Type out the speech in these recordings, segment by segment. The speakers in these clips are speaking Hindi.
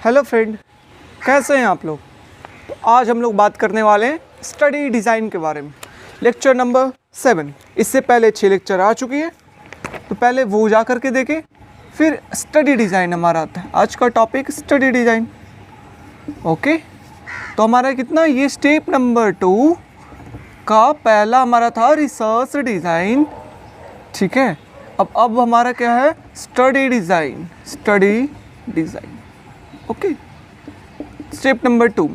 हेलो फ्रेंड, कैसे हैं आप लोग। तो आज हम लोग बात करने वाले हैं स्टडी डिज़ाइन के बारे में। Lecture number 7। इससे पहले 6 लेक्चर आ चुकी है, तो पहले वो जा करके देखें, फिर स्टडी डिज़ाइन हमारा आता है। आज का टॉपिक स्टडी डिज़ाइन। ओके, तो हमारा कितना, ये स्टेप नंबर 2 का पहला हमारा था रिसर्च डिज़ाइन। ठीक है, अब हमारा क्या है, study design. Study design. Okay, step number 2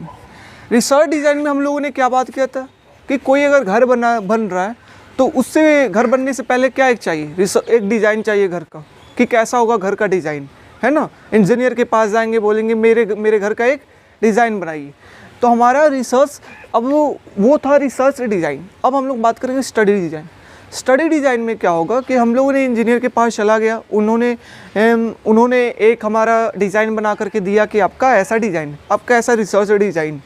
research design में हम लोगों ने क्या बात किया था कि कोई अगर घर बन रहा है तो उससे घर बनने से पहले क्या एक चाहिए, एक डिज़ाइन चाहिए घर का, कि कैसा होगा घर का डिज़ाइन, है ना। इंजीनियर के पास जाएंगे, बोलेंगे मेरे घर का एक डिज़ाइन बनाइए। तो हमारा रिसर्च, अब वो था रिसर्च डिज़ाइन। अब हम लोग बात करेंगे स्टडी डिज़ाइन। स्टडी डिज़ाइन में क्या होगा कि हम लोगों ने इंजीनियर के पास चला गया, उन्होंने एक हमारा डिज़ाइन बना करके दिया कि आपका ऐसा डिज़ाइन, आपका ऐसा रिसर्च डिज़ाइन।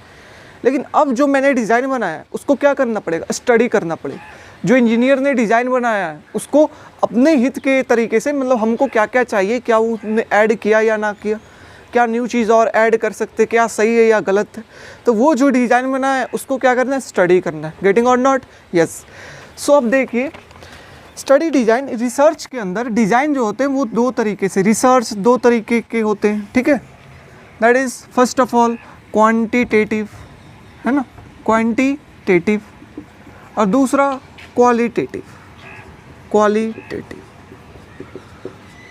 लेकिन अब जो मैंने डिज़ाइन बनाया है उसको क्या करना पड़ेगा, स्टडी करना पड़ेगा। जो इंजीनियर ने डिज़ाइन बनाया है उसको अपने हित के तरीके से, मतलब हमको क्या क्या चाहिए, क्या उसने ऐड किया या ना किया, क्या न्यू चीज़ और ऐड कर सकते, क्या सही है या गलत है, तो वो जो डिज़ाइन बनाया है उसको क्या करना है, स्टडी करना है। गेटिंग और नॉट? यस। सो अब देखिए, स्टडी डिज़ाइन, रिसर्च के अंदर डिज़ाइन जो होते हैं वो दो तरीके से, रिसर्च दो तरीके के होते हैं। ठीक है, that is first of all quantitative, है ना, क्वांटिटेटिव, और दूसरा qualitative.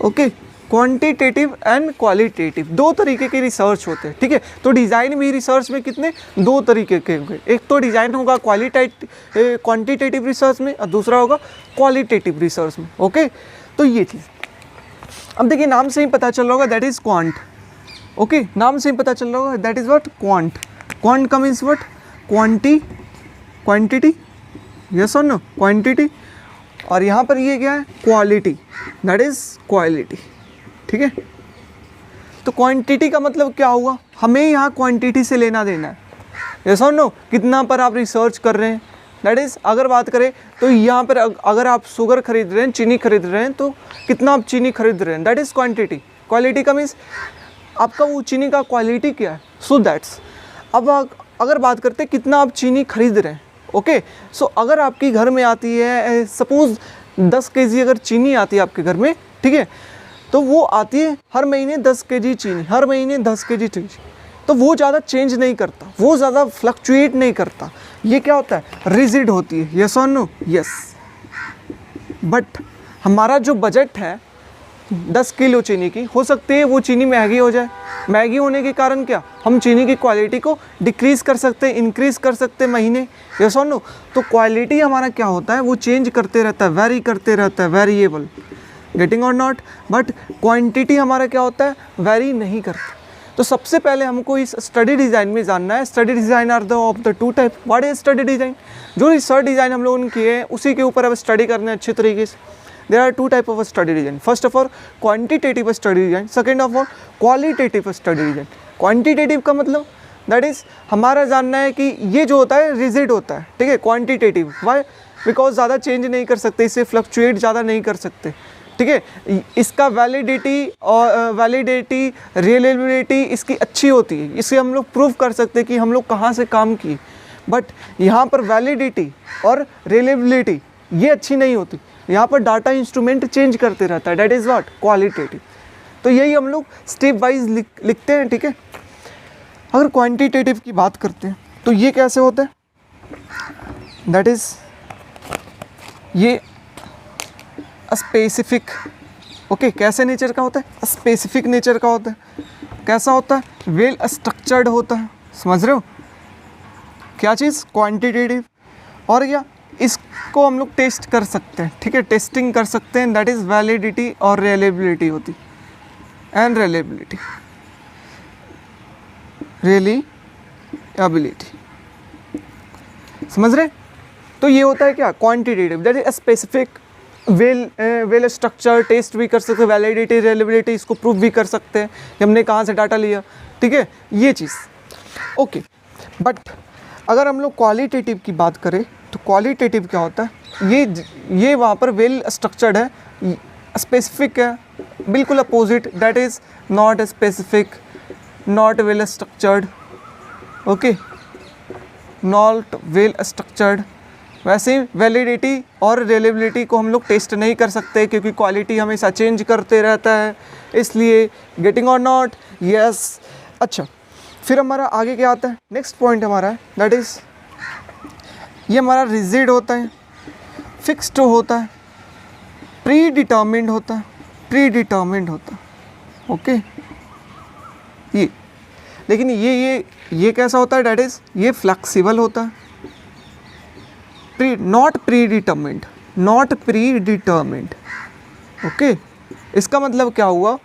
Okay, quantitative and qualitative, दो तरीके के रिसर्च होते हैं। ठीक है, तो डिज़ाइन भी रिसर्च में कितने, दो तरीके के होंगे। एक तो डिज़ाइन होगा क्वांटिटेटिव रिसर्च में, और दूसरा होगा क्वालिटेटिव रिसर्च में। ओके, तो ये चीज़ अब देखिए, नाम से ही पता चल रहा होगा, दैट इज़ क्वांट। ओके, नाम से ही पता चल रहा होगा, that is what, quant. Quant का मीन्स व्हाट, क्वांटिटी, यस और नो, क्वांटिटी। और यहाँ पर ये क्या है, क्वालिटी, दैट इज़ क्वालिटी। ठीक है, तो क्वांटिटी का मतलब क्या हुआ, हमें यहाँ क्वांटिटी से लेना देना है, यस और नो, कितना पर आप रिसर्च कर रहे हैं। दैट इज़, अगर बात करें तो यहाँ पर अगर आप शुगर खरीद रहे हैं, चीनी खरीद रहे हैं, तो कितना आप चीनी खरीद रहे हैं, दैट इज़ क्वांटिटी। क्वालिटी का मीन्स आपका वो चीनी का क्वालिटी क्या है, सो दैट्स। अब अगर बात करते हैं कितना आप चीनी खरीद रहे हैं, ओके, सो अगर आपकी घर में आती है, सपोज़ 10 केजी अगर चीनी आती है आपके घर में, ठीक है, तो वो आती है हर महीने 10 केजी चीनी, हर महीने 10 केजी चीनी, तो वो ज़्यादा चेंज नहीं करता, वो ज़्यादा फ्लक्चुएट नहीं करता। ये क्या होता है, रिजिड होती है, यस और नो, यस। बट हमारा जो बजट है 10 किलो चीनी की, हो सकती है वो चीनी महंगी हो जाए। महंगी होने के कारण क्या, हम चीनी की क्वालिटी को डिक्रीज़ कर सकते हैं, इंक्रीज़ कर सकते हैं महीने, यस और नो। तो क्वालिटी हमारा क्या होता है, वो चेंज करते रहता है, वेरी करते रहता है, वेरिएबल। गेटिंग और नॉट? बट क्वांटिटी हमारा क्या होता है, वेरी नहीं करता। तो सबसे पहले हमको इस स्टडी डिज़ाइन में जानना है, study design are the of the two type. What is study design? जो रिसर्च डिज़ाइन हम लोगों ने किए हैं उसी के ऊपर अब स्टडी करना है अच्छे तरीके से। There are two type of study design. First of all quantitative study design, second of all qualitative study design. Quantitative का मतलब दैट इज़ हमारा जानना है कि ये जो होता है रिजिड होता है, ठीक है। क्वांटिटेटिव वाई, बिकॉज ज़्यादा चेंज नहीं कर सकते, इसे फ्लक्चुएट ज़्यादा नहीं कर सकते, ठीक है। इसका वैलिडिटी रिलेबिलिटी इसकी अच्छी होती है, इसे हम लोग प्रूव कर सकते हैं कि हम लोग कहाँ से काम किए। बट यहाँ पर वैलिडिटी और रिलेबिलिटी ये अच्छी नहीं होती, यहाँ पर डाटा इंस्ट्रूमेंट चेंज करते रहता है, दैट इज़ व्हाट, क्वालिटेटिव। तो यही हम लोग स्टेप वाइज लिखते हैं, ठीक है। अगर क्वांटिटेटिव की बात करते हैं तो ये कैसे होता है, दैट इज़ ये स्पेसिफिक, ओके, कैसे नेचर का होता है, स्पेसिफिक नेचर का होता है। कैसा होता है, वेल स्ट्रक्चर्ड होता है, समझ रहे हो क्या चीज़, क्वांटिटेटिव। और क्या, इसको हम लोग टेस्ट कर सकते हैं, ठीक है, टेस्टिंग कर सकते हैं, दैट इज़ वैलिडिटी और रिलेबिलिटी होती, एंड रिलेबिलिटी, रिलेबिलिटी, समझ रहे। तो ये होता है क्या, quantitative, that is specific, well structure, test भी कर सकते हैं, वैलिडिटी रिलेबिलिटी, इसको प्रूव भी कर सकते हैं कि हमने कहाँ से डाटा लिया, ठीक है, ये चीज़, ओके। बट अगर हम लोग क्वालिटेटिव की बात करें तो क्वालिटेटिव क्या होता है, ये वहाँ पर वेल स्ट्रक्चर्ड है, स्पेसिफिक है, बिल्कुल opposite, that is not specific, not well structured, okay, not well structured. वैसे वैलिडिटी और रिलायबिलिटी को हम लोग टेस्ट नहीं कर सकते क्योंकि क्वालिटी हमेशा चेंज करते रहता है, इसलिए गेटिंग और नॉट, यस। अच्छा, फिर हमारा आगे क्या आता है, नेक्स्ट पॉइंट हमारा है दैट इज़, ये हमारा रिजिड होता है, फिक्स्ड होता है, प्री डिटर्मिन्ड होता है, प्री डिटर्मिन्ड होता है, ओके। ये लेकिन ये कैसा होता है दैट इज़, ये फ्लेक्सिबल होता है, not pre determined, not pre determined, okay. इसका मतलब क्या हुआ,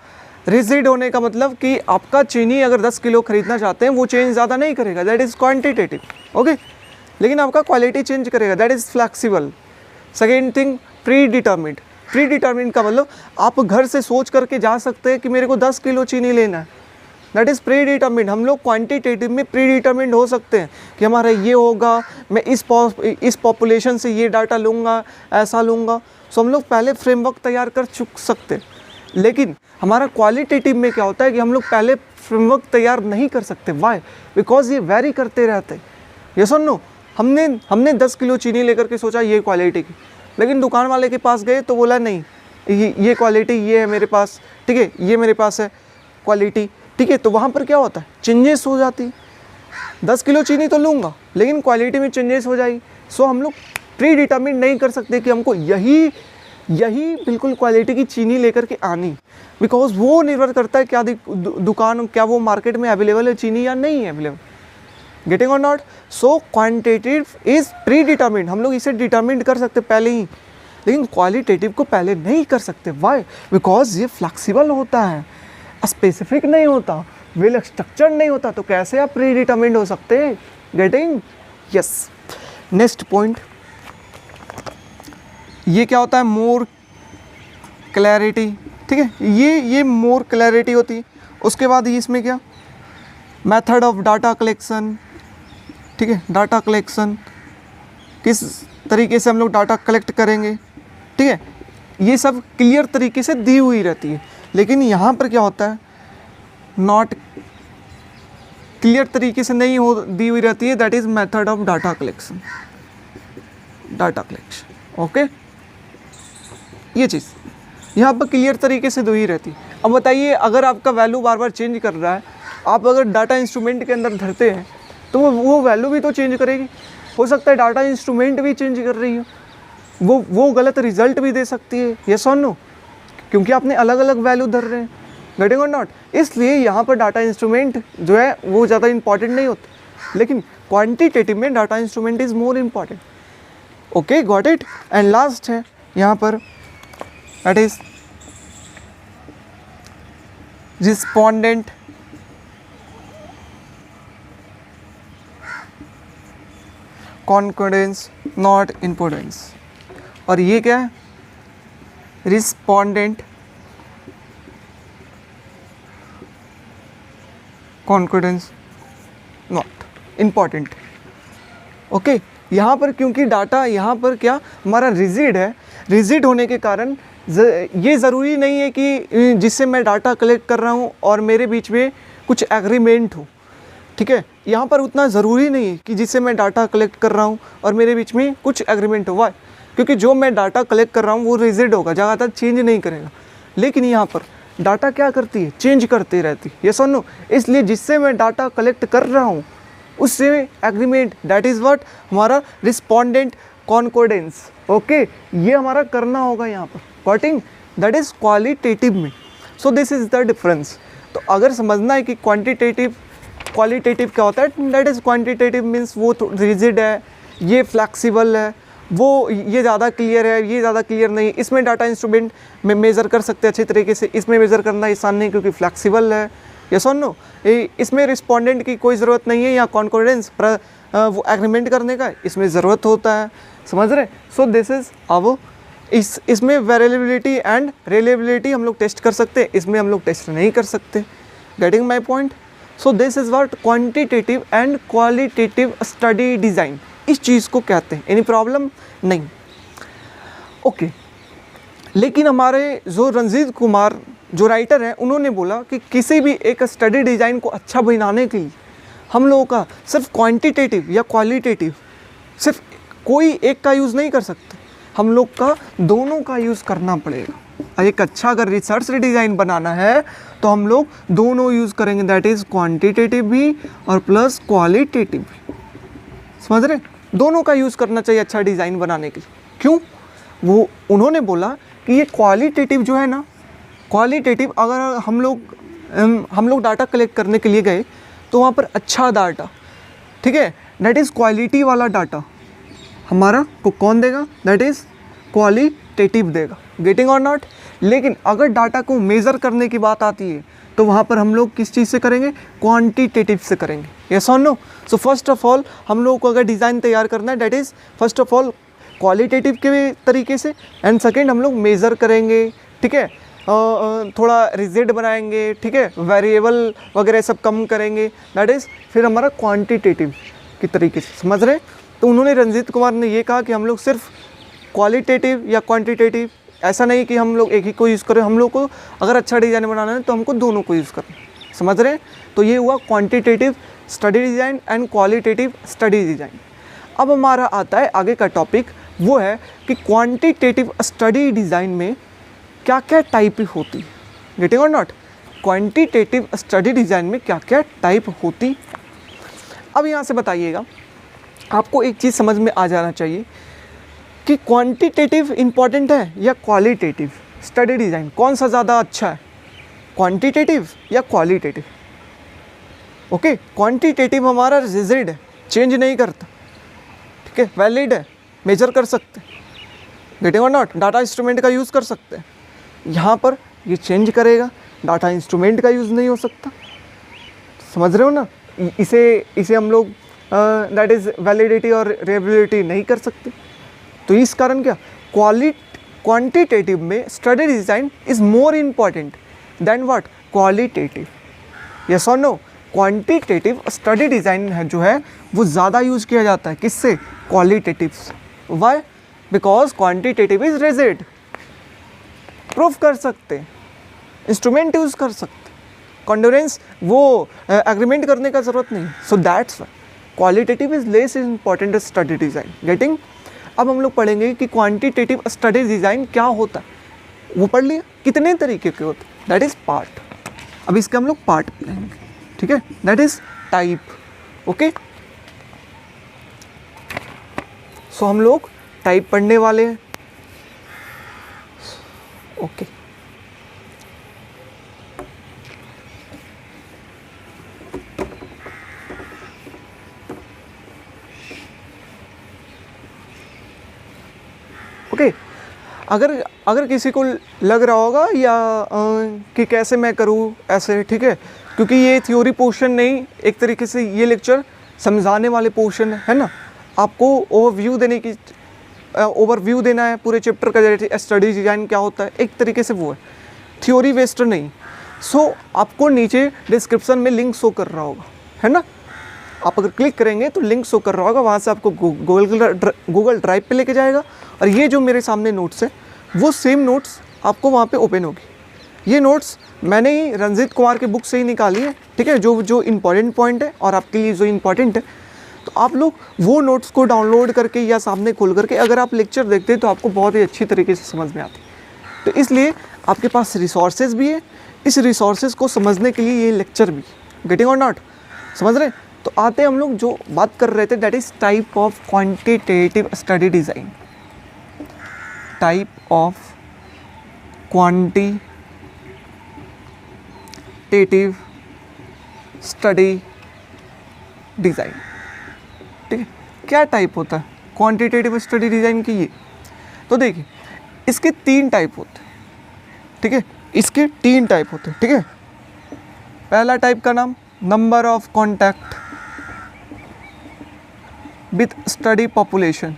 रिजिड होने का मतलब कि आपका चीनी अगर 10 किलो खरीदना चाहते हैं वो चेंज ज़्यादा नहीं करेगा, दैट इज़ क्वांटिटेटिव, ओके। लेकिन आपका क्वालिटी चेंज करेगा, that is flexible. Second thing, pre determined, pre determined का मतलब आप घर से सोच करके जा सकते हैं कि मेरे को 10 किलो चीनी लेना है, दैट इज़ प्री डिटर्मिन्ड। हम लोग क्वांटिटेटिव में प्री डिटर्मिन्ड हो सकते हैं कि हमारा ये होगा, मैं इस पॉपुलेशन से ये डाटा लूँगा, ऐसा लूँगा, सो हम लोग पहले फ्रेमवर्क तैयार कर चुक सकते। लेकिन हमारा क्वालिटेटिव में क्या होता है कि हम लोग पहले फ्रेमवर्क तैयार नहीं कर सकते, वाई, बिकॉज ये वेरी करते रहते हैं। ये सुन लो, हमने 10 किलो चीनी लेकर के सोचा ये क्वालिटी की, लेकिन दुकान वाले के पास गए तो बोला नहीं, ये क्वालिटी ये है मेरे पास, ठीक है, ये मेरे पास है क्वालिटी, ठीक है। तो वहाँ पर क्या होता है, चेंजेस हो जाती, 10 किलो चीनी तो लूँगा लेकिन क्वालिटी में चेंजेस हो जाएगी। सो हम लोग प्री डिटर्मिन नहीं कर सकते कि हमको यही बिल्कुल क्वालिटी की चीनी लेकर के आनी, बिकॉज वो निर्भर करता है क्या दुकान, क्या वो मार्केट में अवेलेबल है चीनी या नहीं है अवेलेबल, गेटिंग और not. So quantitative is pre determined, हम लोग इसे डिटर्मिन कर सकते पहले ही, लेकिन क्वालिटेटिव को पहले नहीं कर सकते, वाई, बिकॉज ये फ्लेक्सिबल होता है, स्पेसिफिक नहीं होता, वेल स्ट्रक्चर नहीं होता, तो कैसे आप प्री डिटर्मिन्ड हो सकते हैं, गेटिंग, यस। नेक्स्ट पॉइंट, ये क्या होता है, मोर क्लैरिटी, ठीक है, ये मोर क्लैरिटी होती है। उसके बाद इसमें क्या, मेथड ऑफ डाटा कलेक्शन, ठीक है, डाटा कलेक्शन, किस तरीके से हम लोग डाटा कलेक्ट करेंगे, ठीक है, ये सब क्लियर तरीके से दी हुई रहती है। लेकिन यहाँ पर क्या होता है, नॉट क्लियर तरीके से नहीं दी हुई रहती है, that is method of data collection, data collection, okay. ये चीज़ यहाँ पर क्लियर तरीके से दी हुई रहती है। अब बताइए, अगर आपका वैल्यू बार बार चेंज कर रहा है, आप अगर डाटा इंस्ट्रूमेंट के अंदर धरते हैं तो वो वैल्यू भी तो चेंज करेगी, हो सकता है डाटा इंस्ट्रूमेंट भी चेंज कर रही हो, वो गलत रिजल्ट भी दे सकती है, यस और नो, क्योंकि आपने अलग अलग वैल्यू धर रहे हैं, गेटिंग और नॉट। इसलिए यहाँ पर डाटा इंस्ट्रूमेंट जो है वो ज़्यादा इंपॉर्टेंट नहीं होता, लेकिन क्वांटिटेटिव में data instrument is more important, okay, got it. And last है यहाँ पर, that is respondent concordance, not importance. और ये क्या है, respondent concordance, not important, okay. यहाँ पर क्योंकि डाटा यहाँ पर क्या हमारा रिजिड है, रिजिड होने के कारण ये ज़रूरी नहीं है कि जिससे मैं डाटा कलेक्ट कर रहा हूँ और मेरे बीच में कुछ एग्रीमेंट हो, ठीक है, यहाँ पर उतना ज़रूरी नहीं है कि जिससे मैं डाटा कलेक्ट कर रहा हूँ और मेरे बीच में कुछ एग्रीमेंट हो, वाई, क्योंकि जो मैं डाटा कलेक्ट कर रहा हूँ वो रिजिड होगा, ज़्यादातर चेंज नहीं करेगा। लेकिन यहाँ पर डाटा क्या करती है, चेंज करती रहती है, ये सुनो, इसलिए जिससे मैं डाटा कलेक्ट कर रहा हूँ उससे एग्रीमेंट, दैट इज़ व्हाट हमारा रिस्पोंडेंट कॉन्कोर्डेंस, ओके, ये हमारा करना होगा यहाँ पर, गॉटिंग, दैट इज़ क्वालिटेटिव में। सो दिस इज़ द डिफरेंस। तो अगर समझना है कि क्वांटिटेटिव क्वालिटेटिव क्या होता है, दैट इज़ क्वांटिटेटिव मीन्स वो रिजिड है, ये फ्लैक्सिबल है, वो ये ज़्यादा क्लियर है, ये ज़्यादा क्लियर नहीं, इसमें डाटा इंस्ट्रूमेंट में मेज़र कर सकते हैं अच्छे तरीके से, इसमें मेज़र करना आसान नहीं क्योंकि फ्लैक्सिबल है, ये सुन लो, इसमें रिस्पोंडेंट की कोई ज़रूरत नहीं है या कॉन्कोर्डेंस वो एग्रीमेंट करने का, इसमें ज़रूरत होता है, समझ रहे। सो दिस इज़ अब इसमें वेरिएबिलिटी एंड रिलायबिलिटी हम लोग टेस्ट कर सकते हैं, इसमें हम लोग टेस्ट नहीं कर सकते, getting my point. So this is what quantitative and qualitative study design, इस चीज़ को कहते हैं। एनी प्रॉब्लम नहीं, ओके। लेकिन हमारे जो रंजीत कुमार जो राइटर हैं उन्होंने बोला कि किसी भी एक स्टडी डिज़ाइन को अच्छा बनाने के लिए हम लोगों का सिर्फ क्वांटिटेटिव या क्वालिटेटिव सिर्फ कोई एक का यूज़ नहीं कर सकते, हम लोग का दोनों का यूज़ करना पड़ेगा। एक अच्छा अगर रिसर्च डिज़ाइन बनाना है तो हम लोग दोनों यूज़ करेंगे, दैट इज़ क्वांटिटेटिव भी और प्लस क्वालिटेटिव भी। समझ रहे? दोनों का यूज़ करना चाहिए अच्छा डिज़ाइन बनाने के लिए। क्यों? वो उन्होंने बोला कि ये क्वालिटेटिव जो है ना, क्वालिटेटिव अगर हम लोग डाटा कलेक्ट करने के लिए गए तो वहाँ पर अच्छा डाटा, ठीक है, दैट इज़ क्वालिटी वाला डाटा हमारा को कौन देगा? दैट इज़ क्वालिटेटिव देगा। गेटिंग और नॉट? लेकिन अगर डाटा को मेज़र करने की बात आती है तो वहाँ पर हम लोग किस चीज़ से करेंगे? क्वांटिटेटिव से करेंगे। यस और no? So first of all हम लोगों को अगर डिज़ाइन तैयार करना है that is first of all qualitative के तरीके से, एंड सेकेंड हम लोग मेज़र करेंगे, ठीक है, थोड़ा रिजिड बनाएंगे, ठीक है, वेरिएबल वगैरह सब कम करेंगे, दैट इज़ फिर हमारा क्वांटिटेटिव की तरीके से। समझ रहे? तो उन्होंने रंजीत कुमार ने ये कहा कि हम लोग सिर्फ क्वालिटेटिव या क्वांटिटेटिव, ऐसा नहीं कि हम लोग एक ही को यूज़ करें, हम लोग को अगर अच्छा डिज़ाइन बनाना है तो हमको दोनों को यूज़ करना। समझ रहे हैं? तो ये हुआ quantitative study design and qualitative study design. अब हमारा आता है आगे का टॉपिक, वो है कि क्वांटिटेटिव स्टडी डिज़ाइन में क्या क्या टाइप होती है। गेटिंग और नॉट? क्वांटिटेटिव स्टडी डिज़ाइन में क्या क्या टाइप होती है। अब यहाँ से बताइएगा, आपको एक चीज़ समझ में आ जाना चाहिए कि क्वांटिटेटिव इम्पॉर्टेंट है या क्वालिटेटिव स्टडी डिज़ाइन, कौन सा ज़्यादा अच्छा है, क्वांटिटेटिव या क्वालिटेटिव? ओके, क्वांटिटेटिव हमारा रिजिड है, चेंज नहीं करता, ठीक है, वैलिड है, मेजर कर सकते हैं, गेटिंग और नॉट, डाटा इंस्ट्रूमेंट का यूज़ कर सकते हैं। यहाँ पर ये चेंज करेगा, डाटा इंस्ट्रूमेंट का यूज़ नहीं हो सकता। समझ रहे हो ना? इसे हम लोग दैट इज़ वैलिडिटी और रिलायबिलिटी नहीं कर सकते। तो इस कारण क्या क्वांटिटेटिव में study design is more important than what? Qualitative. Yes और नो? क्वांटिटेटिव स्टडी डिज़ाइन है जो है वो ज़्यादा यूज़ किया जाता है, किससे? क्वालिटेटिव से। Why? Because quantitative is rigid, proof कर सकते, इंस्ट्रूमेंट यूज़ कर सकते, कॉन्डोरेंस वो एग्रीमेंट करने का ज़रूरत नहीं। So that's why qualitative is less important study design. Getting? अब हम लोग पढ़ेंगे कि क्वांटिटेटिव स्टडी डिज़ाइन क्या होता है, वो पढ़ लिया। कितने तरीके के होते हैं, दैट इज़ पार्ट। अब इसके हम लोग पार्ट पढ़ेंगे, ठीक है, दैट इज़ टाइप। ओके, सो हम लोग टाइप पढ़ने वाले हैं। ओके, ओके, अगर किसी को लग रहा होगा या कि कैसे मैं करूँ ऐसे, ठीक है, क्योंकि ये थ्योरी पोर्शन नहीं, एक तरीके से ये लेक्चर समझाने वाले पोर्शन है ना, आपको ओवरव्यू देना है पूरे चैप्टर का, स्टडी डिज़ाइन क्या होता है, एक तरीके से वो है, थ्योरी वेस्ट नहीं। सो आपको नीचे डिस्क्रिप्शन में लिंक शो कर रहा होगा, है ना, आप अगर क्लिक करेंगे तो लिंक शो कर रहा होगा, वहाँ से आपको गूगल ड्राइव पे लेके जाएगा, और ये जो मेरे सामने नोट्स है वो सेम नोट्स आपको वहाँ पे ओपन होगी। ये नोट्स मैंने ही रंजीत कुमार के बुक से ही निकाली है, ठीक है, जो इम्पॉर्टेंट पॉइंट है और आपके लिए जो इम्पॉर्टेंट है, तो आप लोग वो नोट्स को डाउनलोड करके या सामने खोल करके अगर आप लेक्चर देखते हैं तो आपको बहुत ही अच्छी तरीके से समझ में आती है। तो इसलिए आपके पास रिसोर्सेज भी है, इस रिसोर्सेज को समझने के लिए ये लेक्चर भी। गेटिंग और नॉट? समझ रहे? तो आते हम लोग जो बात कर रहे थे, that is type of quantitative study design. Type of quantitative study design, ठीक है। क्या टाइप होता है क्वांटिटेटिव स्टडी डिज़ाइन की? ये तो देखिए, इसके 3 टाइप होते हैं, ठीक है, इसके 3 टाइप होते हैं, ठीक है। पहला टाइप का नाम number of contact with study population,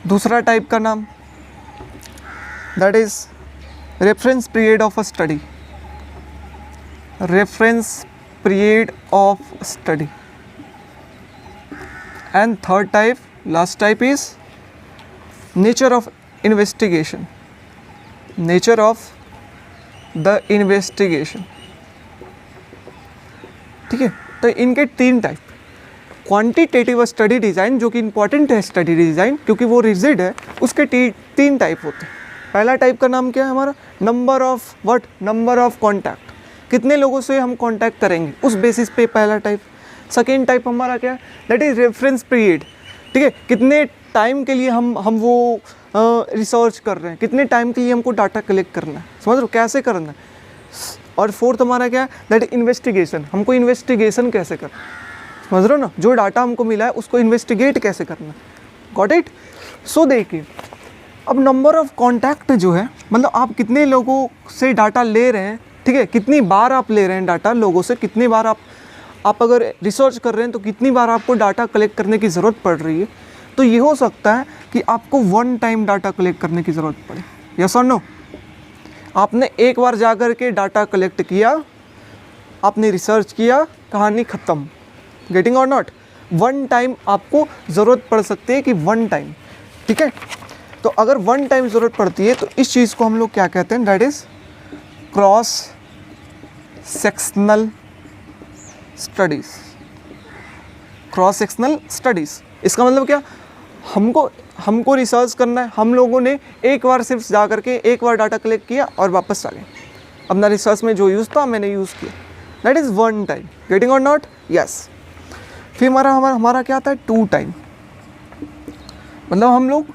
दूसरा टाइप का नाम that is reference period of a study, and third type, last type is nature of investigation, nature of the investigation, ठीक है। तो इनके 3 टाइप, क्वांटिटेटिव स्टडी डिज़ाइन जो कि इंपॉर्टेंट है स्टडी डिज़ाइन क्योंकि वो रिजिड है, उसके 3 टाइप होते हैं। पहला टाइप का नाम क्या है हमारा, नंबर ऑफ कॉन्टैक्ट, कितने लोगों से हम कॉन्टैक्ट करेंगे उस बेसिस पे पहला टाइप। सेकेंड टाइप हमारा क्या है, दैट इज़ रेफरेंस पीरियड, ठीक है, कितने टाइम के लिए हम वो रिसर्च कर रहे हैं, कितने टाइम के लिए हमको डाटा कलेक्ट करना है, समझ लो कैसे करना है। और फोर्थ हमारा क्या है, दैट इज इन्वेस्टिगेशन, हमको इन्वेस्टिगेशन कैसे करना है, समझ रहे हो ना, जो डाटा हमको मिला है उसको इन्वेस्टिगेट कैसे करना है। Got it. सो देखिए अब नंबर ऑफ कॉन्टैक्ट जो है, मतलब आप कितने लोगों से डाटा ले रहे हैं, ठीक है, कितनी बार आप ले रहे हैं डाटा लोगों से, कितनी बार आप अगर रिसर्च कर रहे हैं तो कितनी बार आपको डाटा कलेक्ट करने की ज़रूरत पड़ रही है। तो ये हो सकता है कि आपको 1 टाइम डाटा कलेक्ट करने की ज़रूरत पड़े, यस और नो। आपने एक बार जा कर के डाटा कलेक्ट किया, आपने रिसर्च किया, कहानी ख़त्म, गेटिंग और नॉट। 1 टाइम आपको ज़रूरत पड़ सकती है कि 1 टाइम, ठीक है। तो अगर 1 टाइम ज़रूरत पड़ती है तो इस चीज़ को हम लोग क्या कहते हैं, that is cross sectional studies, cross sectional studies. इसका मतलब क्या, हमको रिसर्च करना है, हम लोगों ने एक बार सिर्फ जा करके एक बार डाटा कलेक्ट किया और वापस आ गए, अपना रिसर्च में जो यूज़ था मैंने यूज़ किया, दैट इज़ 1 टाइम, गेटिंग और नॉट, यस। फिर हमारा क्या आता है, 2 टाइम, मतलब हम लोग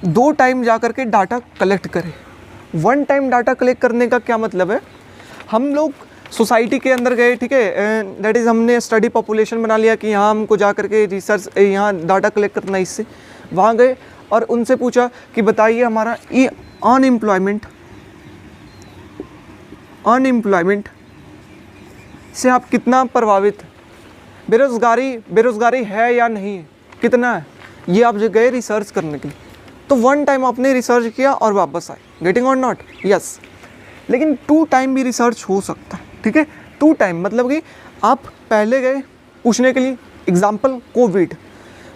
2 टाइम जा करके डाटा कलेक्ट करें। 1 टाइम डाटा कलेक्ट करने का क्या मतलब है, हम लोग सोसाइटी के अंदर गए, ठीक है, दैट इज़ हमने स्टडी पॉपुलेशन बना लिया कि यहाँ हमको जा करके रिसर्च यहाँ डाटा कलेक्ट करना है, इससे वहाँ गए और उनसे पूछा कि बताइए हमारा ये अनएम्प्लॉयमेंट से आप कितना प्रभावित, बेरोज़गारी है या नहीं है, कितना है, ये आप जो गए रिसर्च करने के लिए। तो 1 टाइम आपने रिसर्च किया और वापस आए, गेटिंग और नॉट, यस। लेकिन 2 टाइम भी रिसर्च हो सकता है, ठीक है। 2 टाइम मतलब कि आप पहले गए पूछने के लिए, एग्जाम्पल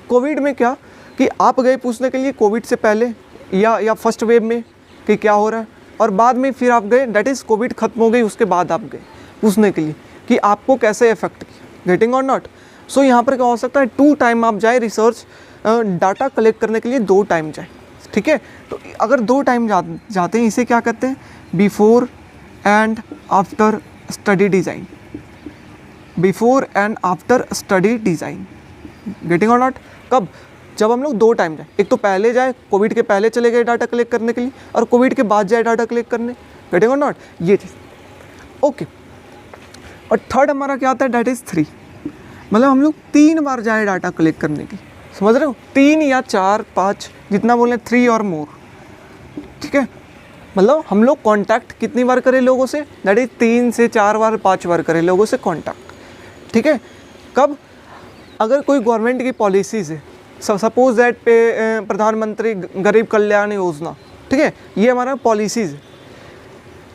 कोविड में क्या कि आप गए पूछने के लिए कोविड से पहले या फर्स्ट वेव में कि क्या हो रहा है, और बाद में फिर आप गए, दैट इज़ कोविड ख़त्म हो गई उसके बाद आप गए पूछने के लिए कि आपको कैसे इफेक्ट किया, गेटिंग और नॉट। सो यहाँ पर क्या हो सकता है, 2 टाइम आप जाए रिसर्च डाटा कलेक्ट करने के लिए, 2 टाइम जाए, ठीक है। तो अगर 2 टाइम जाते हैं, इसे क्या कहते हैं, before and after study design, before and after study design, getting और नॉट। कब, जब हम लोग 2 टाइम जाए, एक तो पहले जाए, कोविड के पहले चले गए डाटा कलेक्ट करने के लिए, और कोविड के बाद जाए डाटा कलेक्ट करने, गेटिंग और नॉट, ये चीज़, ओके। और थर्ड हमारा क्या आता है, डेट इज़ 3, मतलब हम लोग 3 बार जाए डाटा कलेक्ट करने की, समझ रहे हो, 3 या 4 5 जितना बोले, 3 और मोर, ठीक है। मतलब हम लोग कांटेक्ट कितनी बार करें लोगों से, दैट इज 3 से 4 बार 5 बार करें लोगों से कांटेक्ट, ठीक है। कब, अगर कोई गवर्नमेंट की पॉलिसीज़ है, सपोज दैट पे प्रधानमंत्री गरीब कल्याण योजना, ठीक है, ये हमारा पॉलिसीज़ है।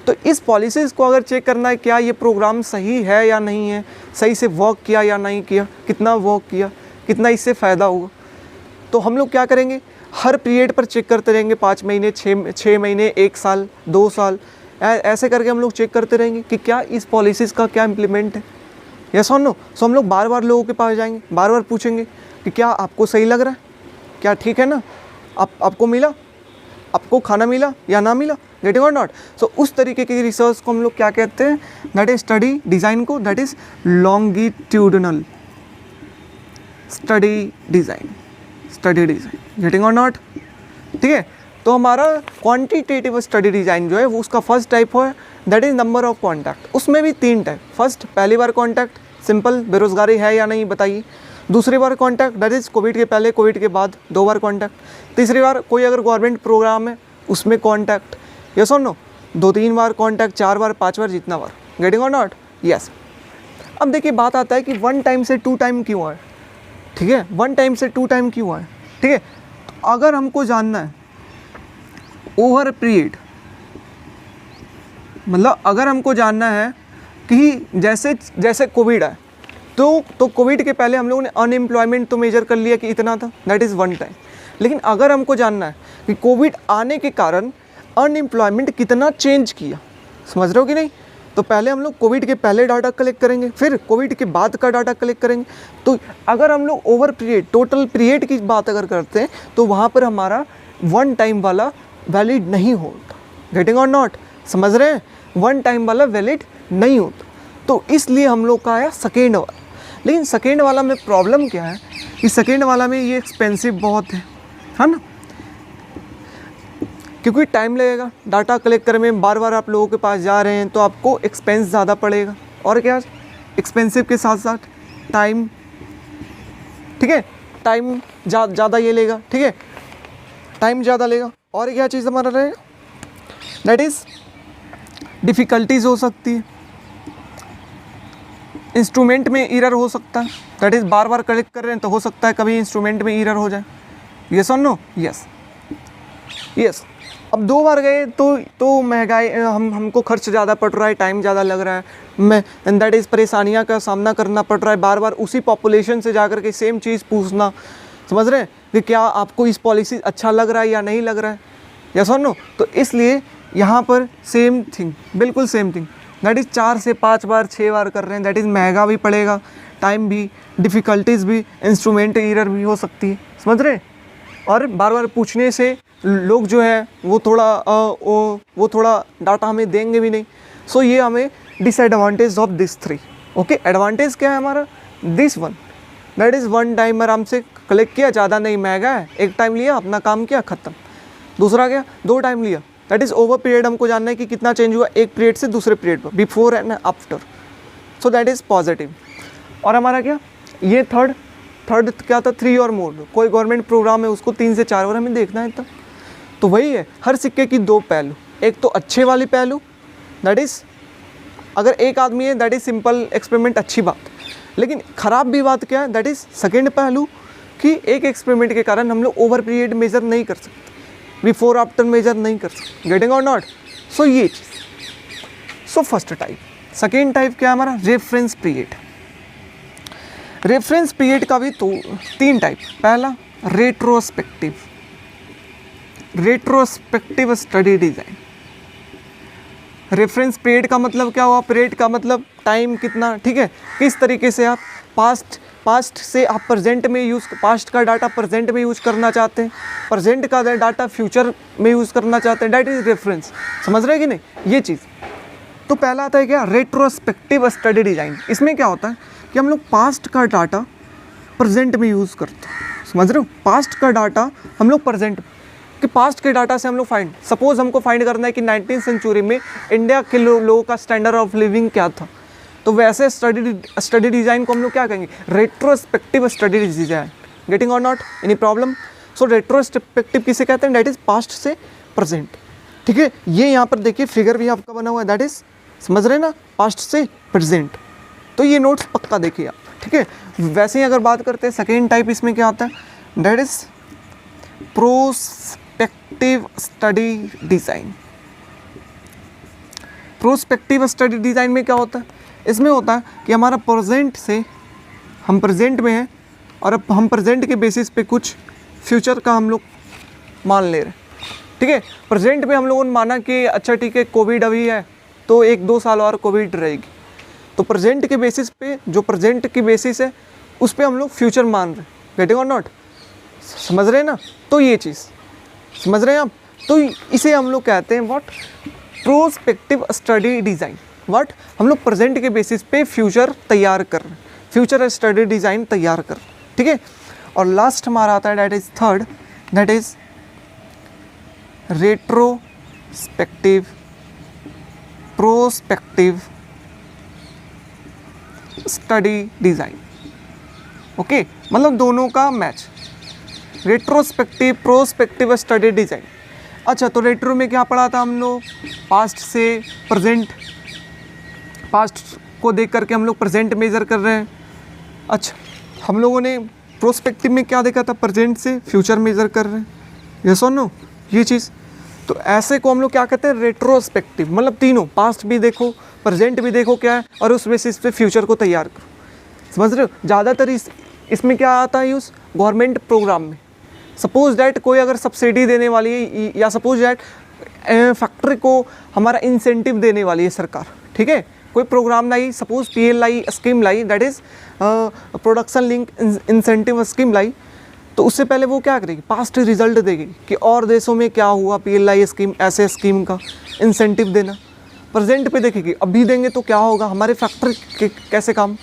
तो इस पॉलिसीज़ को अगर चेक करना है क्या ये प्रोग्राम सही है या नहीं है, सही से वर्क किया या नहीं किया, कितना वर्क किया, कितना इससे फ़ायदा होगा, तो हम लोग क्या करेंगे, हर पीरियड पर चेक करते रहेंगे, 5 महीने, 6 महीने, 1 साल, 2 साल, ऐसे करके हम लोग चेक करते रहेंगे कि क्या इस पॉलिसीज़ का क्या इम्प्लीमेंट है, यस और नो। सो हम लोग बार बार लोगों के पास जाएंगे, बार बार पूछेंगे कि क्या आपको सही लग रहा है, क्या ठीक है ना, आपको मिला, आपको खाना मिला या ना मिला, गेटिंग और नॉट। सो उस तरीके की रिसर्च को हम लोग क्या कहते हैं, दैट इज स्टडी डिज़ाइन को, that is longitudinal study design, getting और नॉट, ठीक है। तो हमारा क्वांटिटेटिव स्टडी डिज़ाइन जो है वो उसका फर्स्ट टाइप है, that is number of contact. उसमें भी 3 टाइप, फर्स्ट पहली बार कॉन्टैक्ट, सिंपल, बेरोज़गारी है या नहीं बताइए। दूसरी बार कॉन्टैक्ट, दैट इज़ कोविड के पहले, कोविड के बाद 2 बार कॉन्टैक्ट। तीसरी बार कोई अगर गवर्नमेंट प्रोग्राम है उसमें कॉन्टैक्ट, यस और नो। 2-3 बार कॉन्टैक्ट, 4 बार 5 बार, जितना बार, गेटिंग और नॉट, यस। अब देखिए बात आता है कि 1 टाइम से 2 टाइम क्यों आए, ठीक है, 1 टाइम से 2 टाइम क्यों आए, ठीक है। तो अगर हमको जानना है ओवर पीरियड, मतलब अगर हमको जानना है कि जैसे कोविड आए तो कोविड के पहले हम लोगों ने अनएम्प्लॉयमेंट तो मेजर कर लिया कि इतना था, दैट इज़ 1 टाइम। लेकिन अगर हमको जानना है कि कोविड आने के कारण अनएम्प्लॉयमेंट कितना चेंज किया, समझ रहे हो कि नहीं, तो पहले हम लोग कोविड के पहले डाटा कलेक्ट करेंगे, फिर कोविड के बाद का डाटा कलेक्ट करेंगे। तो अगर हम लोग ओवर पीरियड, टोटल पीरियड की बात अगर करते हैं तो वहाँ पर हमारा वन टाइम वाला वैलिड नहीं होता। गेटिंग और नॉट, समझ रहे हैं, वन टाइम वाला वैलिड नहीं होता। तो इसलिए हम लोग का आया सेकेंड वाला। लेकिन सेकेंड वाला में प्रॉब्लम क्या है कि सेकेंड वाला में ये एक्सपेंसिव बहुत है ना, क्योंकि टाइम लगेगा डाटा कलेक्ट करने में, बार बार आप लोगों के पास जा रहे हैं तो आपको एक्सपेंस ज़्यादा पड़ेगा। और क्या, एक्सपेंसिव के साथ साथ टाइम, ठीक है, टाइम ज़्यादा ये लेगा, ठीक है, टाइम ज़्यादा लेगा। और क्या चीज़ हमारा रहेगा, दैट इज़ डिफ़िकल्टीज हो सकती है, इंस्ट्रूमेंट में एरर हो सकता है, that is bar bar collect कर रहे हैं तो हो सकता है कभी इंस्ट्रूमेंट में एरर हो जाए। यस और नो, यस यस। अब 2 बार गए तो महंगाई, हमको खर्च ज़्यादा पड़ रहा है, टाइम ज़्यादा लग रहा है, मैं एंड दैट इज़ परेशानियाँ का सामना करना पड़ रहा है, बार बार उसी पॉपुलेशन से जाकर के सेम चीज़ पूछना, समझ रहे हैं कि क्या आपको इस पॉलिसी अच्छा लग रहा है या नहीं लग रहा है, यस और नो। तो इसलिए यहाँ पर सेम थिंग, बिल्कुल सेम थिंग, दैट इज़ 4 से 5 बार 6 बार कर रहे हैं, दैट इज़ महंगा भी पड़ेगा, टाइम भी, डिफ़िकल्टीज़ भी, इंस्ट्रूमेंट एरर भी हो सकती है, समझ रहे हैं। और बार बार पूछने से लोग जो है वो थोड़ा डाटा हमें देंगे भी नहीं। सो ये हमें disadvantage of this 3। Okay, advantage क्या है हमारा, this one, that is one time आराम से कलेक्ट किया, ज़्यादा नहीं, महंगा है, एक टाइम लिया अपना काम किया ख़त्म। दूसरा क्या, 2 टाइम लिया, दैट इज़ ओवर पीरियड हमको जानना है कि कितना चेंज हुआ एक पीरियड से दूसरे पीरियड पर, before and after, so that is positive. और हमारा क्या, ये थर्ड क्या था, 3 और मोर, कोई गवर्नमेंट प्रोग्राम है उसको 3 से 4 बार हमें देखना है तब। तो वही है, हर सिक्के की 2 पहलू, एक तो अच्छे वाली पहलू, दैट इज़ अगर एक आदमी है दैट इज़ सिंपल एक्सपेरिमेंट, अच्छी बात, लेकिन ख़राब भी बात क्या है, दैट इज़ सेकेंड पहलू कि एक एक्सपेरिमेंट के कारण हम लोग ओवर पीरियड मेजर नहीं कर सकते, बिफोर आफ्टर मेजर नहीं कर सकते, गेटिंग और नॉट। सो ये चीज़, so first type. Second type क्या है हमारा, रेफरेंस पीरियड। रेफरेंस पीरियड का भी तो 3 टाइप, पहला retrospective study design. Reference period का मतलब क्या हुआ, पीरियड का मतलब टाइम कितना, ठीक है, किस तरीके से आप पास्ट से आप प्रेजेंट में पास्ट का डाटा प्रेजेंट में यूज़ करना चाहते हैं, प्रेजेंट का डाटा फ्यूचर में यूज़ करना चाहते हैं, दैट इज़ रेफरेंस, समझ रहे हैं कि नहीं, ये चीज़। तो पहला आता है क्या, रेट्रोस्पेक्टिव स्टडी डिज़ाइन। इसमें क्या होता है कि हम लोग पास्ट का डाटा प्रेजेंट में यूज़ करते हैं, समझ रहे हो, पास्ट का डाटा हम लोग प्रेजेंट कि पास्ट के डाटा से हम लोग सपोज हमको फाइंड करना है कि 19वीं सेंचुरी में इंडिया के लोगों का स्टैंडर्ड ऑफ लिविंग क्या था, तो वैसे स्टडी डिज़ाइन को हम लोग क्या कहेंगे, रेट्रोस्पेक्टिव स्टडी डिज़ाइन। गेटिंग और not, any problem. So retrospective किसे कहते हैं, दैट इज़ पास्ट से प्रेजेंट, ठीक है। ये यहाँ पर देखिए फिगर भी आपका बना हुआ है, दैट इज़, समझ रहे हैं ना, पास्ट से प्रेजेंट। तो ये नोट्स पक्का देखिए आप, ठीक है। वैसे ही अगर बात करते हैं सेकेंड टाइप, इसमें क्या आता है, that is prospective study design. Prospective study design में क्या होता है, इसमें होता है कि हमारा प्रेजेंट से, हम प्रेजेंट में हैं और अब हम प्रेजेंट के बेसिस पे कुछ फ्यूचर का हम लोग मान ले रहे हैं, ठीक है। प्रेजेंट में हम लोगों ने माना कि अच्छा ठीक है कोविड अभी है तो 1-2 साल और कोविड रहेगी, तो प्रेजेंट के बेसिस पे, जो प्रेजेंट की बेसिस है उस पर हम लोग फ्यूचर मान रहे हैं, गेटिंग और नॉट, समझ रहे हैं ना। तो ये चीज़ समझ रहे हैं आप, तो इसे हम लोग कहते हैं what, prospective study design. What, हम लोग प्रेजेंट के बेसिस पे फ्यूचर तैयार कर रहे हैं, फ्यूचर स्टडी डिज़ाइन तैयार कर रहे हैं, ठीक है। और लास्ट हमारा आता है that is third, that is prospective study design. Okay, मतलब दोनों का match, retrospective prospective study design. अच्छा, तो रेट्रो में क्या पढ़ा था हम लोग, पास्ट से प्रेजेंट, पास्ट को देख करके हम लोग प्रेजेंट मेज़र कर रहे हैं। अच्छा, हम लोगों ने प्रोस्पेक्टिव में क्या देखा था, प्रेजेंट से फ्यूचर मेज़र कर रहे हैं, यस और नो, ये चीज़। तो ऐसे को हम लोग क्या कहते हैं, रेट्रोस्पेक्टिव, मतलब तीनों, पास्ट भी देखो, प्रेजेंट भी देखो क्या है, और उस बेसिस पे फ्यूचर को तैयार करो, समझ रहे हो। ज़्यादातर इसमें क्या आता है यूज़, गवर्नमेंट प्रोग्राम में, सपोज डैट कोई अगर सब्सिडी देने वाली है या सपोज डैट फैक्ट्री को हमारा इंसेंटिव देने वाली है सरकार, ठीक है, कोई प्रोग्राम लाई, सपोज PLI स्कीम लाई, that is production link incentive scheme लाई, तो उससे पहले वो क्या करेगी, पास्ट रिजल्ट देगी कि और देशों में क्या हुआ PLI स्कीम, ऐसे स्कीम का इंसेंटिव देना। प्रेजेंट पे देखेगी, अभी देंगे तो क्या होगा, हमारे फैक्ट्री के कैसे काम,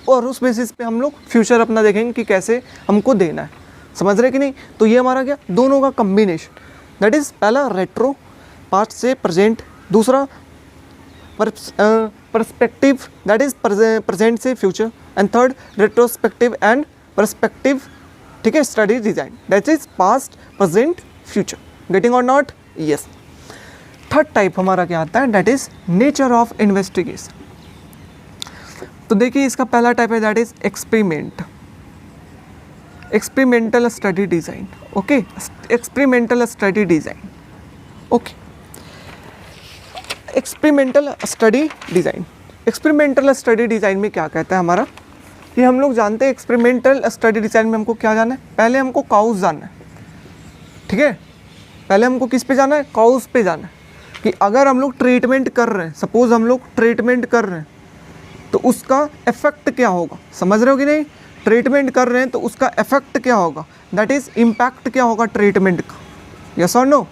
और उस बेसिस पे हम लोग फ्यूचर अपना देखेंगे कि कैसे हमको देना है। समझ रहे कि नहीं? तो ये हमारा क्या, दोनों का कम्बिनेशन, दैट इज़ पहला रेट्रो पास्ट से प्रेजेंट, दूसरा पर्सपेक्टिव दैट इज़ प्रेजेंट से future, and third retrospective and perspective, ठीक है, study design that is past present future. Getting और नॉट? यस। थर्ड टाइप हमारा क्या आता है, that is nature of investigation. तो देखिए इसका पहला टाइप है that is experimental study design. Okay, experimental study design. Okay, experimental study design. Experimental study design में क्या कहता है हमारा, कि हम लोग जानते हैं एक्सपेरिमेंटल स्टडी डिज़ाइन में हमको क्या जाना है, पहले हमको काउस जानना है, ठीक है, पहले हमको किस पे जाना है, काउस पे जाना है, कि अगर हम लोग ट्रीटमेंट कर रहे हैं, सपोज हम लोग ट्रीटमेंट कर रहे हैं तो उसका इफेक्ट क्या होगा, समझ रहे हो कि नहीं, ट्रीटमेंट कर रहे हैं तो उसका इफेक्ट क्या होगा, दैट इज़ इम्पैक्ट क्या होगा ट्रीटमेंट का, यस और नो।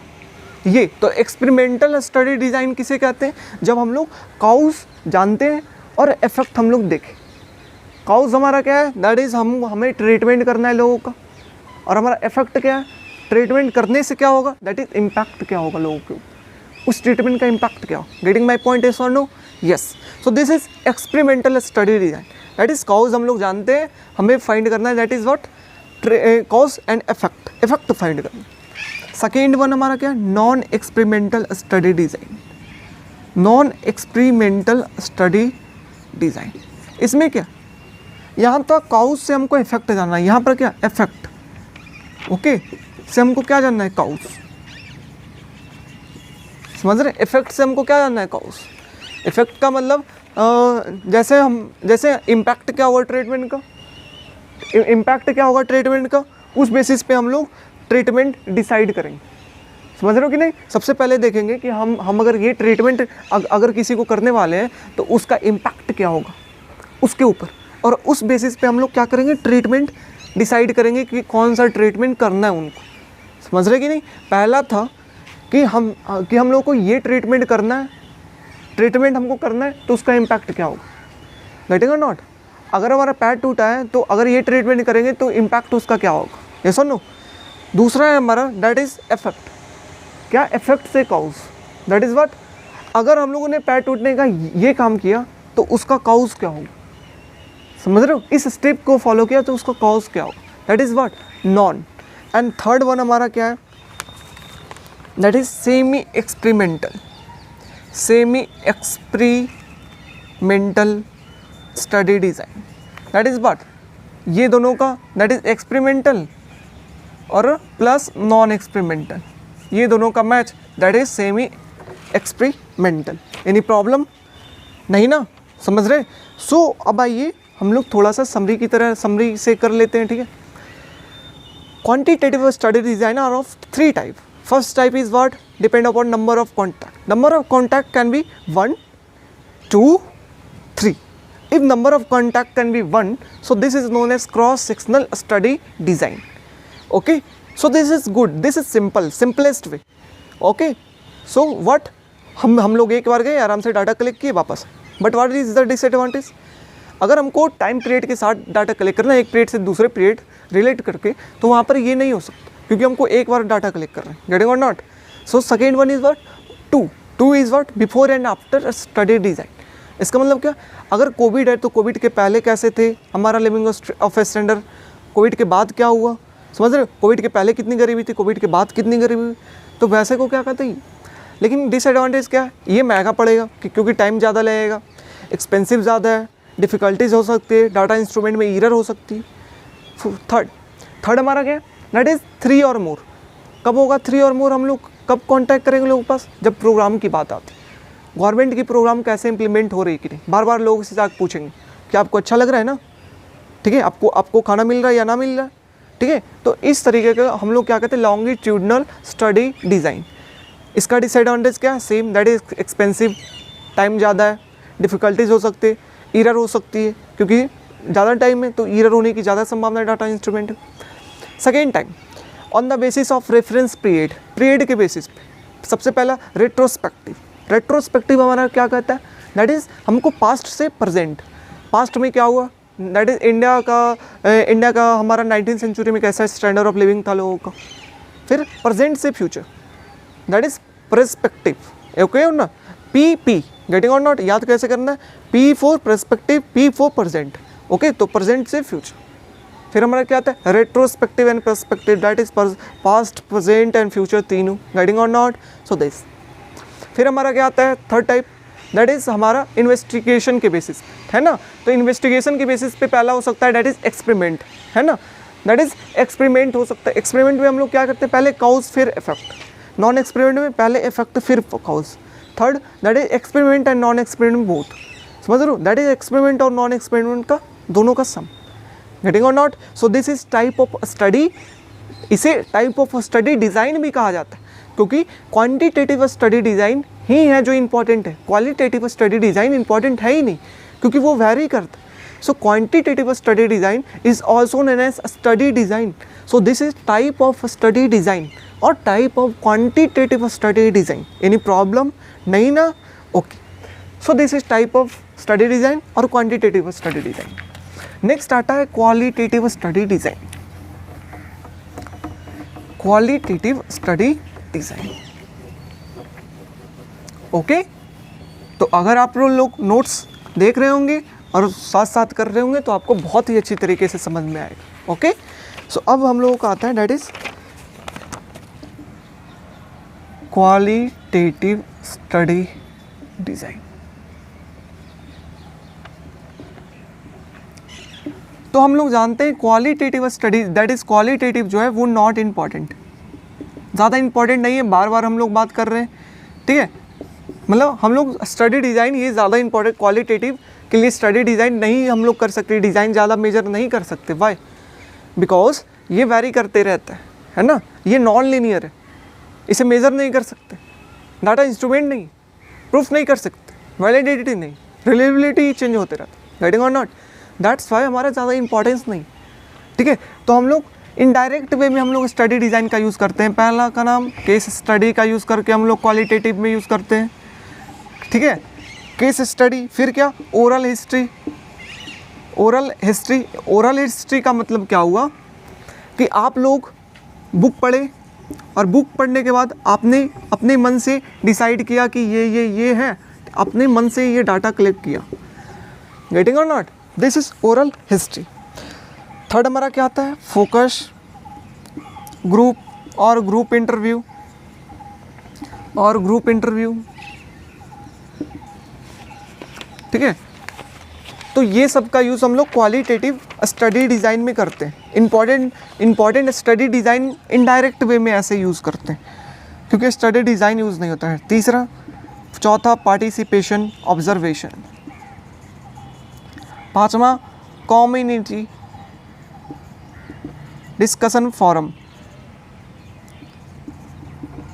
ये तो एक्सपेरिमेंटल स्टडी डिज़ाइन किसे कहते हैं, जब हम लोग काउस जानते हैं और इफेक्ट हम लोग देखें। काउस हमारा क्या है, दैट इज़ हमें ट्रीटमेंट करना है लोगों का, और हमारा इफेक्ट क्या है, ट्रीटमेंट करने से क्या होगा, दैट इज़ इम्पैक्ट क्या होगा लोगों के ऊपर, उस ट्रीटमेंट का इम्पैक्ट क्या होगा। गेटिंग माई पॉइंट, यस और no? Yes. So this is experimental study design, that is cause हम लोग जानते हैं, हमें फाइंड करना है, that is what, cause and effect find करना। सेकेंड वन हमारा क्या है, non experimental study design. Non experimental study design, इसमें क्या, यहाँ तो काउस से हमको इफेक्ट जानना है, यहाँ पर क्या इफेक्ट, ओके, से हमको क्या जानना है, काउस, समझ रहे, इफेक्ट से हमको क्या जानना है, काउस। इफेक्ट का मतलब जैसे इम्पैक्ट क्या होगा ट्रीटमेंट का, इम्पैक्ट क्या होगा ट्रीटमेंट का, उस बेसिस पे हम लोग ट्रीटमेंट डिसाइड करेंगे, समझ रहे हो कि नहीं। सबसे पहले देखेंगे कि हम अगर ये ट्रीटमेंट अगर किसी को करने वाले हैं तो उसका इम्पैक्ट क्या होगा उसके ऊपर, और उस बेसिस पे हम लोग क्या करेंगे, ट्रीटमेंट डिसाइड करेंगे कि कौन सा ट्रीटमेंट करना है उनको, समझ रहे कि नहीं। पहला था कि हम लोग को ये ट्रीटमेंट करना है, ट्रीटमेंट हमको करना है तो उसका इम्पैक्ट क्या होगा, गेटिंग और नॉट। अगर हमारा पैर टूटा है तो अगर ये ट्रीटमेंट करेंगे तो इम्पैक्ट उसका क्या होगा, यस और नो। दूसरा है हमारा दैट इज़ इफेक्ट, क्या इफेक्ट से काउस, दैट इज़ व्हाट, अगर हम लोगों ने पैर टूटने का ये काम किया तो उसका काउस क्या होगा, समझ रहे हो, इस स्टेप को फॉलो किया तो उसका काउस क्या होगा, that is what, non. And third one हमारा क्या है, that is semi experimental study design, that is what, ये दोनों का दैट इज़ एक्सपेरिमेंटल और प्लस नॉन एक्सपेरिमेंटल, ये दोनों का match that is semi experimental. Any problem नहीं ना, समझ रहे। सो अब आइए हम लोग थोड़ा सा समरी से कर लेते हैं, ठीक है। Quantitative study design are of 3 type. First type is what, depend upon number of contact. Number of contact can be 1, 2, 3. If number of contact can be 1, so this is known as cross-sectional study design. Okay, so this is good, this is simplest way. Okay, so what, हम लोग एक बार गए आराम से डाटा कलेक्ट किए वापस, but what is the disadvantage, अगर हमको टाइम पीरियड के साथ डाटा कलेक्ट करना है, एक पीरियड से दूसरे पीरियड रिलेट करके, तो वहाँ पर ये नहीं हो सकता क्योंकि हमको एक बार डाटा कलेक्ट कर रहे हैं, गेटिंग और not. So second one is what, 2 is what, before and after study design. इसका मतलब क्या, अगर कोविड है तो कोविड के पहले कैसे थे हमारा लिविंग ऑफ स्टैंडर्ड, कोविड के बाद क्या हुआ, समझ रहे हो, कोविड के पहले कितनी गरीबी थी, कोविड के बाद कितनी गरीबी हुई, तो वैसे को क्या कहते हैं। लेकिन डिसएडवांटेज क्या है, ये महंगा पड़ेगा क्योंकि टाइम ज़्यादा लगेगा, एक्सपेंसिव ज़्यादा है, डिफ़िकल्टीज हो सकती है, डाटा इंस्ट्रूमेंट में एरर हो सकती है। थर्ड हमारा क्या है, दैट इज़ 3 और मोर। कब होगा 3 और मोर, हम लोग कब कॉन्टैक्ट करेंगे लोगों के पास, जब प्रोग्राम की बात आती है, गवर्नमेंट की प्रोग्राम कैसे इंप्लीमेंट हो रही है कि नहीं, बार बार लोगों से जाकर पूछेंगे कि आपको अच्छा लग रहा है ना, ठीक है, आपको खाना मिल रहा है या ना मिल रहा है, ठीक है। तो इस तरीके का हम लोग क्या कहते हैं, लॉन्गिट्यूडनल स्टडी डिज़ाइन। इसका डिसएडवांटेज क्या है, same, that is expensive, time ज़्यादा है, डिफ़िकल्टीज हो सकती है, एरर हो सकती है, क्योंकि ज़्यादा टाइम है तो एरर होने की ज़्यादा संभावना है डाटा इंस्ट्रूमेंट में। Second time, on the basis of reference period के बेसिस पे। सबसे पहला रेट्रोस्पेक्टिव हमारा क्या कहता है, दैट इज़ हमको पास्ट से प्रेजेंट, पास्ट में क्या हुआ, दैट इज़ इंडिया का हमारा 19th सेंचुरी में कैसा स्टैंडर्ड ऑफ लिविंग था लोगों का। फिर प्रेजेंट से future, that is perspective, okay हो ना। पी गेटिंग और नॉट, याद कैसे करना है, P for perspective, P for present, okay. तो प्रेजेंट से फ्यूचर। फिर हमारा क्या आता है, retrospective and perspective, that is past, present and future, तीनों, गेटिंग और नॉट, सो दिस। फिर हमारा क्या आता है, थर्ड टाइप, दैट इज़ हमारा इन्वेस्टिगेशन के बेसिस है ना। तो इन्वेस्टिगेशन के बेसिस पे पहला हो सकता है दैट इज़ एक्सपेरिमेंट, है ना, दैट इज़ एक्सपेरिमेंट हो सकता है। एक्सपेरिमेंट में हम लोग क्या करते हैं, पहले कॉज फिर इफेक्ट। नॉन एक्सपेरिमेंट में पहले इफेक्ट फिर cause. Third, that is experiment and non experiment both, समझ रहे हो, दैट इज एक्सपेरिमेंट और नॉन एक्सपेरिमेंट का दोनों का सम, गेटिंग और not. So this is type of study, इसे टाइप ऑफ स्टडी डिज़ाइन भी कहा जाता है, क्योंकि क्वांटिटेटिव स्टडी डिज़ाइन ही है जो इंपॉर्टेंट है, क्वालिटेटिव स्टडी डिज़ाइन इंपॉर्टेंट है ही नहीं, क्योंकि वो वैरी करता है। So quantitative study design is also known as study design. So this is type of study design और type of quantitative study design. Any problem नहीं ना, okay. So this is type of study design और क्वांटिटेटिव स्टडी डिज़ाइन। नेक्स्ट आता है qualitative study design. Qualitative study design, okay. तो अगर आप लोग नोट्स देख रहे होंगे और साथ साथ कर रहे होंगे तो आपको बहुत ही अच्छी तरीके से समझ में आएगा, ओके। सो अब हम लोगों का आता है that is qualitative study design. तो हम लोग जानते हैं qualitative study, that is qualitative जो है वो नॉट इम्पॉर्टेंट, ज़्यादा इंपॉर्टेंट नहीं है, बार बार हम लोग बात कर रहे हैं, ठीक है। मतलब हम लोग स्टडी डिज़ाइन ये ज़्यादा इंपॉर्टेंट, क्वालिटेटिव के लिए स्टडी डिज़ाइन नहीं हम लोग कर सकते, डिज़ाइन ज़्यादा मेजर नहीं कर सकते। वाई? बिकॉज ये वैरी करते रहता है ना, ये नॉन लीनियर है, इसे मेजर नहीं कर सकते, डाटा इंस्ट्रूमेंट नहीं, प्रूफ नहीं कर सकते, वैलिडिटी नहीं, रिलेबिलिटी चेंज होते रहता, गेटिंग और नॉट, दैट्स वाई हमारा ज़्यादा इंपॉर्टेंस नहीं, ठीक है। तो हम लोग इनडायरेक्ट वे में हम लोग स्टडी डिज़ाइन का यूज़ करते हैं। पहला का नाम केस स्टडी का यूज़ करके हम लोग क्वालिटेटिव में यूज़ करते हैं, ठीक है, केस स्टडी। फिर क्या, ओरल हिस्ट्री। ओरल हिस्ट्री का मतलब क्या हुआ कि आप लोग बुक पढ़े और बुक पढ़ने के बाद आपने अपने मन से डिसाइड किया कि ये है, अपने मन से ये डाटा कलेक्ट किया, गेटिंग और not, this is oral history. Third हमारा क्या आता है, फोकस ग्रुप और ग्रुप इंटरव्यू ठीक है। तो ये सब का यूज़ हम लोग क्वालिटेटिव स्टडी डिज़ाइन में करते हैं। Important study design indirect way में ऐसे यूज़ करते हैं, क्योंकि स्टडी डिज़ाइन यूज़ नहीं होता है। चौथा पार्टिसिपेशन ऑब्जर्वेशन। पांचवा कम्युनिटी डिस्कशन फोरम,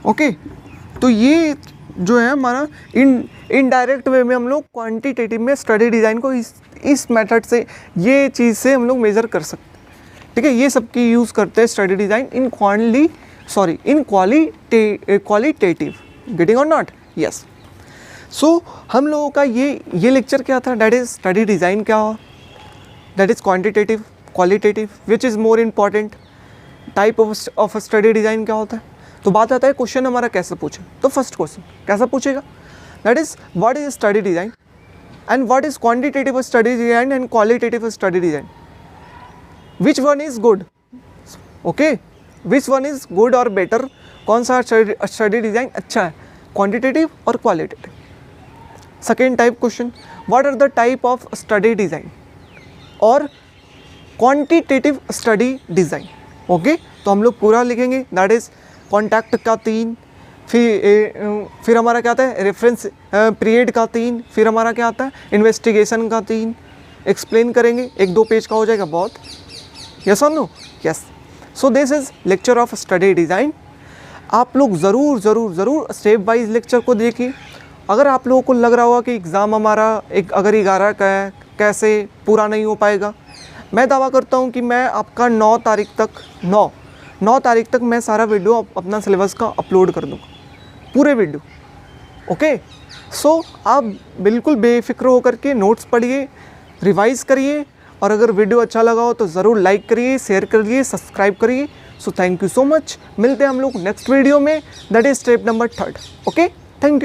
ओके। तो ये जो है हमारा इनडायरेक्ट वे में हम लोग क्वांटिटेटिव में स्टडी डिज़ाइन को इस मेथड से, ये चीज़ से हम लोग मेज़र कर सकते हैं, ठीक है। ये सब की यूज़ करते हैं study design in qualitative, getting और नॉट, यस। सो हम लोगों का ये लेक्चर क्या था, दैट इज़ स्टडी डिज़ाइन क्या हो, that is quantitative, qualitative, which is more important, type of study design क्या होता है। तो बात आता है क्वेश्चन हमारा कैसे पूछे। तो फर्स्ट क्वेश्चन कैसा पूछेगा, that is what is study design and what is quantitative study design and qualitative study design, which one is good, okay, which one is good और बेटर, कौन सा स्टडी डिज़ाइन अच्छा है, क्वांटिटेटिव और qualitative. Second type question, what are the type of study design और क्वांटिटेटिव स्टडी डिज़ाइन, ओके। तो हम लोग पूरा लिखेंगे, दैट इज़ कॉन्टैक्ट का 3, फिर हमारा क्या आता है, रेफरेंस पीरियड का 3, फिर हमारा क्या आता है, इन्वेस्टिगेशन का 3, एक्सप्लेन करेंगे, 1-2 पेज का हो जाएगा बहुत, यस और no, yes. So this is lecture of study design. आप लोग ज़रूर ज़रूर ज़रूर स्टेप वाइज लेक्चर को देखिए। अगर आप लोगों को लग रहा होगा कि एग्ज़ाम हमारा अगर 11 का है, कैसे पूरा नहीं हो पाएगा, मैं दावा करता हूँ कि मैं आपका 9 तारीख तक मैं सारा वीडियो अपना सिलेबस का अपलोड कर दूँगा, पूरे वीडियो। ओके, सो आप बिल्कुल बेफिक्र होकर के नोट्स पढ़िए, रिवाइज़ करिए, और अगर वीडियो अच्छा लगा हो तो ज़रूर लाइक करिए, शेयर करिए, सब्सक्राइब करिए। So thank you so much. मिलते हैं हम लोग नेक्स्ट वीडियो में, that is step number 3rd। Okay, thank you.